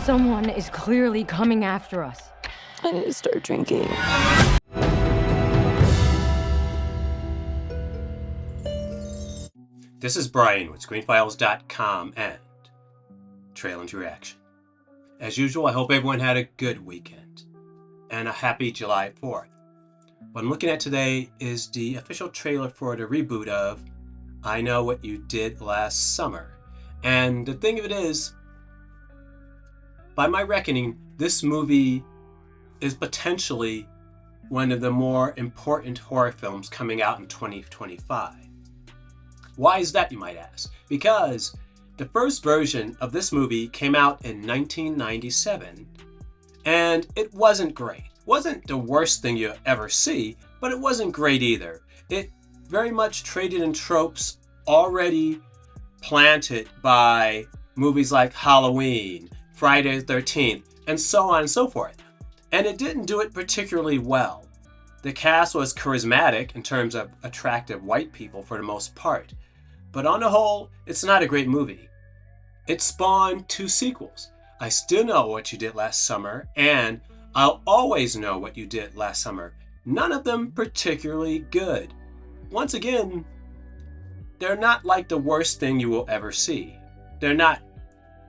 Someone is clearly coming after us. I need to start drinking. This is Brian with ScreenFiles.com and Trail into Reaction. As usual, I hope everyone had a good weekend and a happy July 4th. What I'm looking at today is the official trailer for the reboot of I Know What You Did Last Summer. And the thing of it is, by my reckoning, this movie is potentially one of the more important horror films coming out in 2025. Why is that, you might ask? Because the first version of this movie came out in 1997, and it wasn't great. It wasn't the worst thing you ever see, but it wasn't great either. It very much traded in tropes already planted by movies like Halloween, Friday the 13th, and so on and so forth. And it didn't do it particularly well. The cast was charismatic in terms of attractive white people for the most part. But on the whole, it's not a great movie. It spawned 2 sequels. I Still Know What You Did Last Summer and I'll Always Know What You Did Last Summer. None of them particularly good. Once again, they're not like the worst thing you will ever see. They're not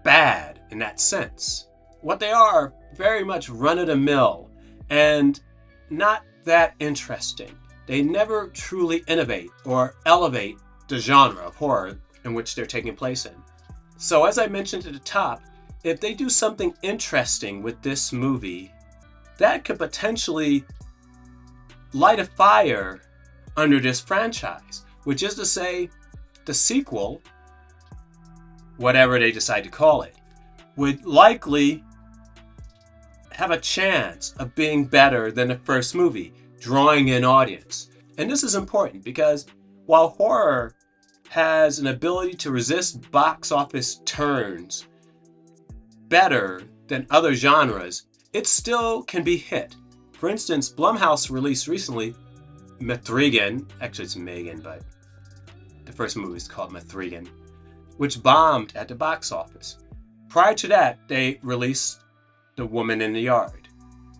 bad in that sense. What they are, very much run-of-the-mill and not that interesting. They never truly innovate or elevate the genre of horror in which they're taking place in. So as I mentioned at the top, if they do something interesting with this movie, that could potentially light a fire under this franchise, which is to say, the sequel, whatever they decide to call it, would likely have a chance of being better than the first movie, drawing in audience. And this is important because while horror has an ability to resist box office turns better than other genres, it still can be hit. For instance, Blumhouse released recently Mithrigan, actually it's Megan, but the first movie is called Mithrigan, which bombed at the box office. Prior to that, they released The Woman in the Yard,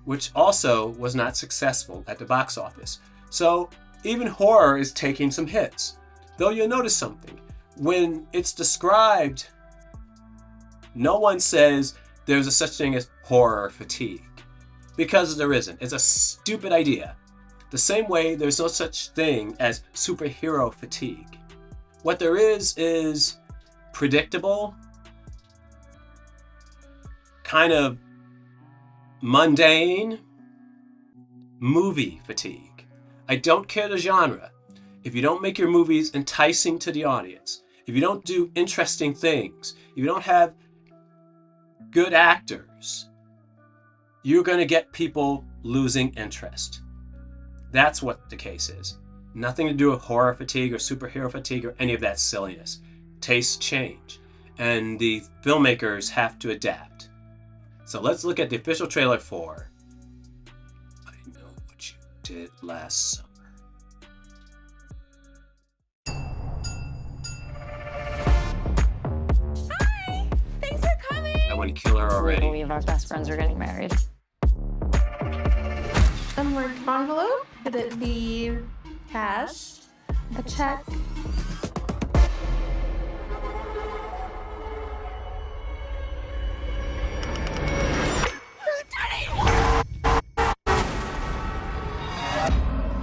which also was not successful at the box office. So even horror is taking some hits. Though you'll notice something. When it's described, no one says there's a such thing as horror fatigue. Because there isn't. It's a stupid idea. The same way there's no such thing as superhero fatigue. What there is predictable, kind of mundane movie fatigue. I don't care the genre. If you don't make your movies enticing to the audience, if you don't do interesting things, if you don't have good actors, you're going to get people losing interest. That's what the case is. Nothing to do with horror fatigue or superhero fatigue or any of that silliness. Tastes change, and the filmmakers have to adapt. So let's look at the official trailer for I Know What You Did Last Summer. Hi! Thanks for coming! I want to kill her I already. believe our best friends are getting married. A marked envelope. Could it be cash? A check?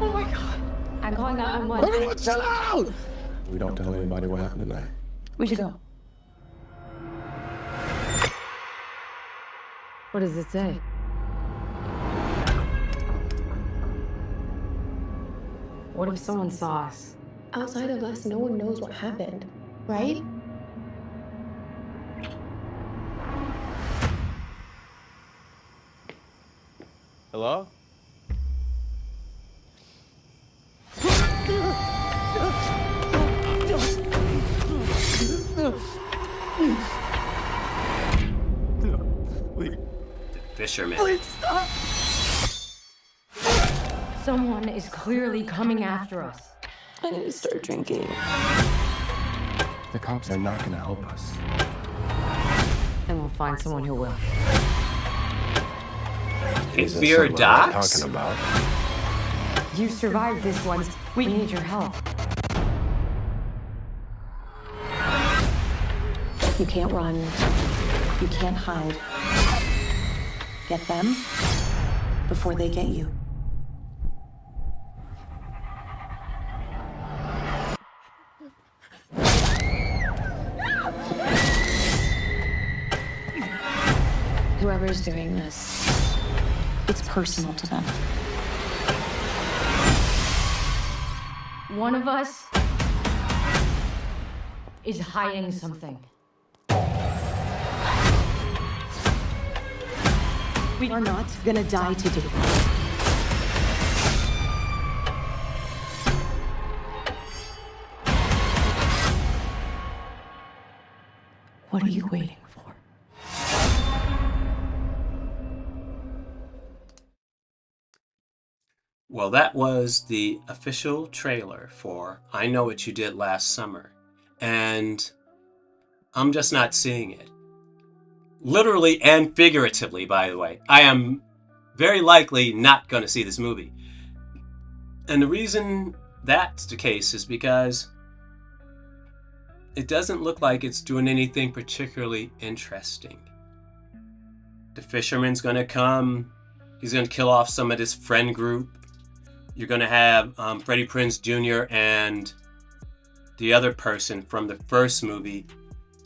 Oh my god. I'm going out on one. Everyone chill out! We don't tell anybody what happened tonight. We should go. What does it say? What if someone saw us? Outside of us, no one knows what happened, right? Hello? The fisherman. Someone is clearly coming after us. I need to start drinking. The cops are not gonna help us. And we'll find someone who will. Is Isn't fear someone docs? talking about? You survived this once. We need your help. You can't run. You can't hide. Get them before they get you. Whoever's doing this, it's personal to them. One of us is hiding something. We are not gonna die today. What are you waiting for? Well, that was the official trailer for I Know What You Did Last Summer. And I'm just not seeing it. Literally and figuratively, by the way. I am very likely not going to see this movie. And the reason that's the case is because it doesn't look like it's doing anything particularly interesting. The fisherman's going to come. He's going to kill off some of this friend group. You're going to have Freddie Prinze Jr. and the other person from the first movie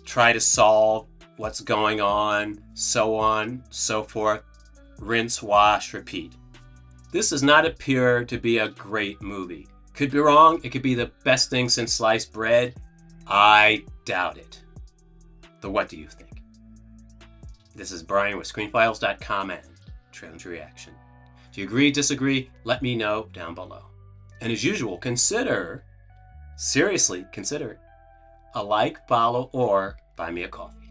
try to solve what's going on, so forth. Rinse, wash, repeat. This does not appear to be a great movie. Could be wrong. It could be the best thing since sliced bread. I doubt it. So what do you think? This is Brian with ScreenFiles.com and Trailer Reaction. If you agree, disagree, let me know down below. And as usual, seriously consider a like, follow, or buy me a coffee.